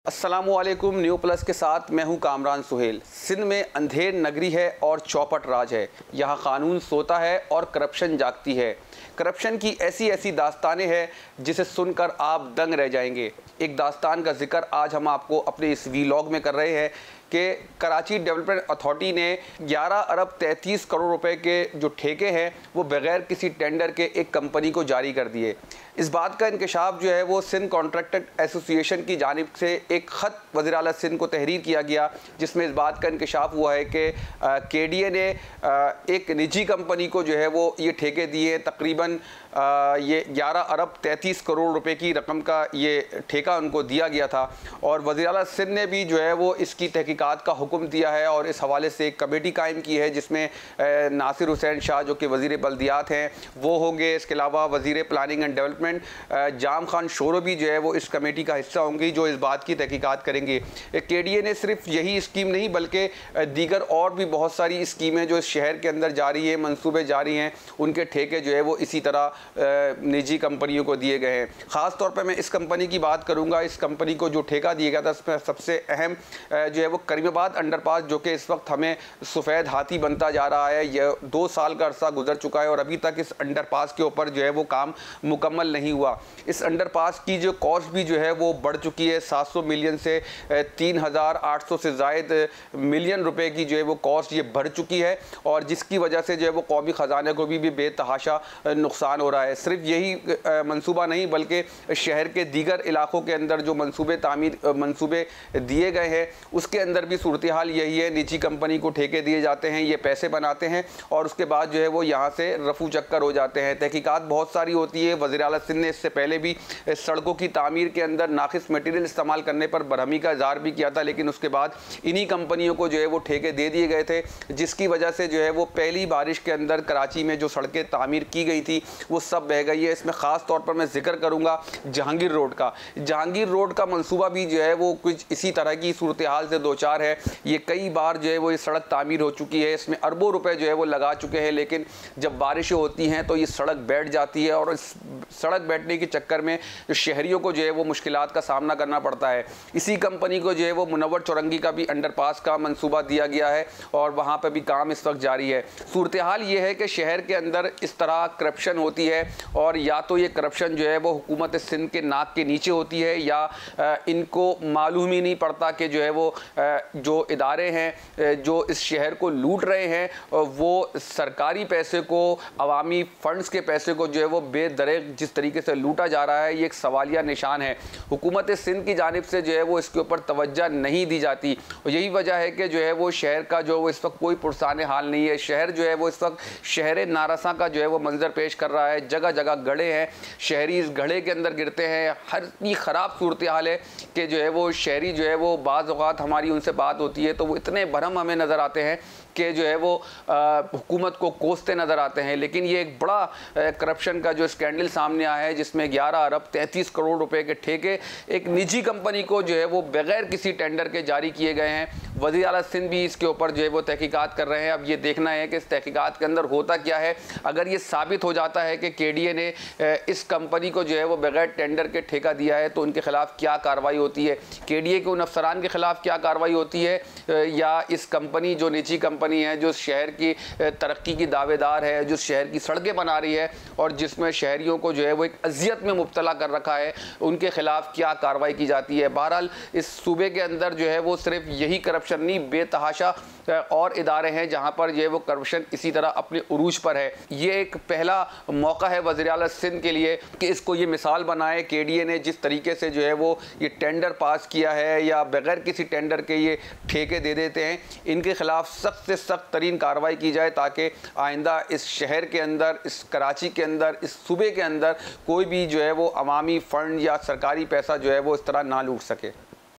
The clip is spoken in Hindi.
अस्सलामुअलैकुम। न्यू प्लस के साथ मैं हूं कामरान सुहेल। सिंध में अंधेर नगरी है और चौपट राज है। यहां कानून सोता है और करप्शन जागती है। करप्शन की ऐसी ऐसी दास्तानें हैं जिसे सुनकर आप दंग रह जाएंगे। एक दास्तान का जिक्र आज हम आपको अपने इस वीलॉग में कर रहे हैं कि कराची डेवलपमेंट अथॉरिटी ने 11 अरब 33 करोड़ रुपए के जो ठेके हैं वो बगैर किसी टेंडर के एक कंपनी को जारी कर दिए। इस बात का इंकशाफ जो है वो सिंध कॉन्ट्रैक्टर एसोसिएशन की जानिब से एक ख़त वज़ीर आला सिंध को तहरीर किया गया, जिसमें इस बात का इंकशाफ हुआ है कि KDA ने एक निजी कंपनी को जो है वो ये ठेके दिए। तकरीबन ये 11 अरब 33 करोड़ रुपए की रकम का ये ठेका उनको दिया गया था और वज़ीर आला सिंध ने भी जो है वो इसकी तहकीकात का हुक्म दिया है और इस हवाले से एक कमेटी कायम की है जिसमें नासिर हुसैन शाह जो कि वज़ीर बल्दियात हैं वो होंगे। इसके अलावा वज़ीर planning and development jam Khan sorrow भी जो है वो इस कमेटी का हिस्सा होंगी जो इस बात की तहकीकात करेंगे। KDA ने सिर्फ यही स्कीम नहीं बल्कि दीगर और भी बहुत सारी स्कीमें जो इस शहर के अंदर जारी है, मंसूबे जारी हैं, उनके ठेके जो है वो इसी तरह निजी कंपनियों को दिए गए हैं। ख़ास तौर पर मैं इस कंपनी की बात करूंगा। इस कंपनी को जो ठेका दिया गया था उसमें सबसे अहम जो है वो करीमाबाद अंडरपास, जो कि इस वक्त हमें सफ़ेद हाथी बनता जा रहा है। यह 2 साल का अरसा गुजर चुका है और अभी तक इस अंडरपास के ऊपर जो है वो काम मुकम्मल नहीं हुआ। इस अंडरपास की जो कॉस्ट भी जो है वो बढ़ चुकी है। 700 मिलियन से 3800 से ज़ायद मिलियन रुपए की जो है वो कॉस्ट ये बढ़ चुकी है और जिसकी वजह से जो है वो कौमी ख़जाने को भी बेतहाशा नुकसान हो रहा है। सिर्फ यही मंसूबा नहीं बल्कि शहर के दीगर इलाकों के अंदर जो मंसूबे दिए गए हैं उसके अंदर भी सूरत हाल यही है। निजी कंपनी को ठेके दिए जाते हैं, ये पैसे बनाते हैं और उसके बाद जो है वो यहाँ से रफू चक्कर हो जाते हैं। तहकीकात बहुत सारी होती है। वज़ीर आला सिंध ने इससे पहले भी सड़कों की तामीर के अंदर नाक़िस मटीरियल इस्तेमाल करने पर बरहमी का इज़हार भी किया था, लेकिन उसके बाद इन्हीं कंपनियों को जो है वो ठेके दे दिए गए थे, जिसकी वजह से जो है वो पहली बारिश के अंदर कराची में जो सड़कें तामीर की गई थी वो सब बह गई है। इसमें ख़ास तौर पर मैं जिक्र करूँगा जहांगीर रोड का। जहांगीर रोड का मंसूबा भी जो है वो कुछ इसी तरह की सूरत हाल से दो चार है। ये कई बार जो है वो ये सड़क तामीर हो चुकी है, इसमें अरबों रुपए जो है वो लगा चुके हैं, लेकिन जब बारिशें होती हैं तो ये सड़क बैठ जाती है और इस सड़क बैठने के चक्कर में जो शहरियों को जो है वो मुश्किलात का सामना करना पड़ता है। इसी कंपनी को जो है वो मुनव्वर चौरंगी का भी अंडरपास का मंसूबा दिया गया है और वहाँ पर भी काम इस वक्त जारी है। सूरत हाल ये है कि शहर के अंदर इस तरह करप्शन होती है और या तो ये करप्शन जो है वो हुकूमत सिंध के नाक के नीचे होती है या इनको मालूम ही नहीं पड़ता कि जो है वो जो इदारे हैं जो इस शहर को लूट रहे हैं वो सरकारी पैसे को, अवामी फंड्स के पैसे को जो है वो बेदरेग जिस तरीके से लूटा जा रहा है, ये एक सवालिया निशान है। हुकूमत सिंध की जानिब से जो है वो इसके ऊपर तवज्जो नहीं दी जाती और यही वजह है कि जो है वो शहर का जो वो इस वक्त कोई पुरसाने हाल नहीं है। शहर जो है वो इस वक्त शहर नारसा का जो है वो मंजर पेश कर रहा है। जगह जगह गड्ढे हैं, शहरी इस गड्ढे के अंदर गिरते हैं। हर इतनी ख़राब सूरत हाल है कि जो है वो शहरी जो है वो बाज़ औक़ात हमारी उनसे बात होती है तो वो इतने भरम हमें नज़र आते हैं कि जो है वो हुकूमत को कोसते नज़र आते हैं। लेकिन ये एक बड़ा करप्शन का जो स्कैंडल सामने आया है जिसमें 11 अरब 33 करोड़ रुपए के ठेके एक निजी कंपनी को जो है वो बगैर किसी टेंडर के जारी किए गए हैं। वज़ीर आला सिंध भी इसके ऊपर जो है वो तहकीकात कर रहे हैं। अब ये देखना है कि इस तहकीकात के अंदर होता क्या है। अगर ये साबित हो जाता है कि KDA ने इस कंपनी को जो है वो बगैर टेंडर के ठेका दिया है तो उनके खिलाफ क्या कार्रवाई होती है, KDA के उन अफसरान के खिलाफ क्या कार्रवाई होती है या इस कंपनी जो निजी कंपनी है जो शहर की तरक्की की दावेदार है, जो शहर की सड़कें बना रही है और जिसमें शहरियों को जो है वो एक अजियत में मुब्तला कर रखा है, उनके खिलाफ क्या कार्रवाई की जाती है। बहरहाल इस सूबे के अंदर जो है वो सिर्फ यही करप्शन नहीं, बेतहाशा और इदारे हैं जहाँ पर जो है वो करप्शन इसी तरह अपने उरूज पर है। ये एक पहला मौका है वज़ीर आला सिंध के लिए कि इसको ये मिसाल बनाए। KDA ने जिस तरीके से जो है वो ये टेंडर पास किया है या बगैर किसी टेंडर के ये ठेके दे देते हैं, इनके खिलाफ सख्त से सख्त तरीन कार्रवाई की जाए ताकि आइंदा इस शहर के अंदर, इस कराची के अंदर, इस सूबे के अंदर कोई भी जो है वो अवामी फ़ंड या सरकारी पैसा जो है वो इस तरह ना लूट सके।